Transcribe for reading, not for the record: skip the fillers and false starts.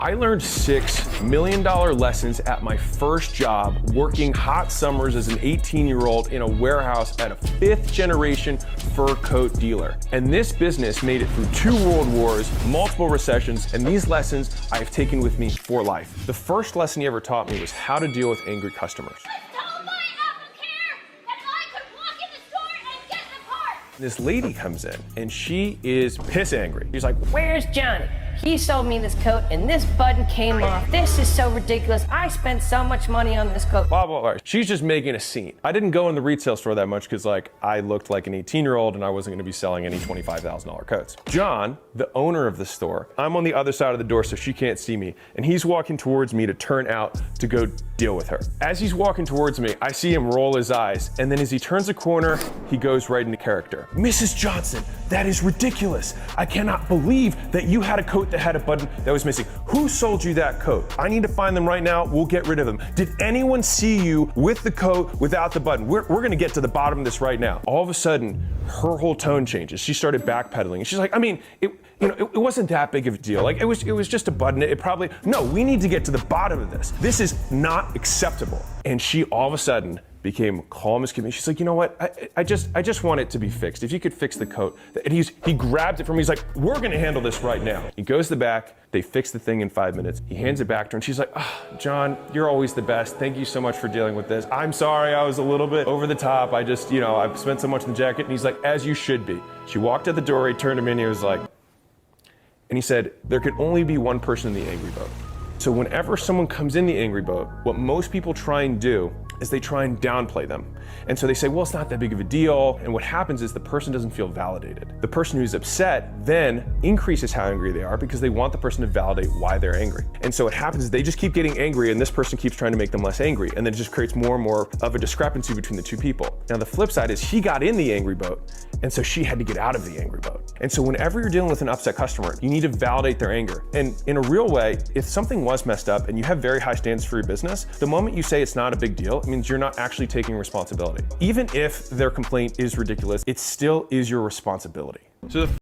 I learned $6 million lessons at my first job working hot summers as an 18-year-old in a warehouse at a 5th generation fur coat dealer. And this business made it through 2 world wars, multiple recessions, and these lessons I have taken with me for life. The first lesson he ever taught me was how to deal with angry customers. This lady comes in and she is piss angry. She's like, "Where's Johnny? He sold me this coat and this button came off. This is so ridiculous. I spent so much money on this coat." Blah, blah, blah. She's just making a scene. I didn't go in the retail store that much because I looked like an 18-year-old and I wasn't gonna be selling any $25,000 coats. John, the owner of the store, I'm on the other side of the door so she can't see me, and he's walking towards me to turn out to go deal with her. As he's walking towards me, I see him roll his eyes, and then as he turns a corner, he goes right into character. "Mrs. Johnson, that is ridiculous. I cannot believe that you had a coat that had a button that was missing. Who sold you that coat? I need to find them right now. We'll get rid of them. Did anyone see you with the coat without the button? We're gonna get to the bottom of this right now." All of a sudden, her whole tone changes. She started backpedaling, and she's like, it wasn't that big of a deal. Like, it was just a button. No, we need to get to the bottom of this. This is not acceptable. And she all of a sudden became calm as can be. She's like, "You know what? I just want it to be fixed. If you could fix the coat." And he grabbed it from me. He's like, "We're gonna handle this right now." He goes to the back. They fix the thing in 5 minutes. He hands it back to her and she's like, "Oh, John, you're always the best. Thank you so much for dealing with this. I'm sorry I was a little bit over the top. I've spent so much on the jacket." And he's like, "As you should be." She walked out the door. He turned him in. He was like, and he said, "There could only be one person in the angry boat." So whenever someone comes in the angry boat, what most people try and do is they try and downplay them. And so they say, "Well, it's not that big of a deal." And what happens is the person doesn't feel validated. The person who's upset then increases how angry they are because they want the person to validate why they're angry. And so what happens is they just keep getting angry and this person keeps trying to make them less angry. And then it just creates more and more of a discrepancy between the two people. Now the flip side is he got in the angry boat and so she had to get out of the angry boat. And so whenever you're dealing with an upset customer, you need to validate their anger. And in a real way, if something was messed up and you have very high standards for your business, the moment you say it's not a big deal, it means you're not actually taking responsibility. Even if their complaint is ridiculous, it still is your responsibility. So the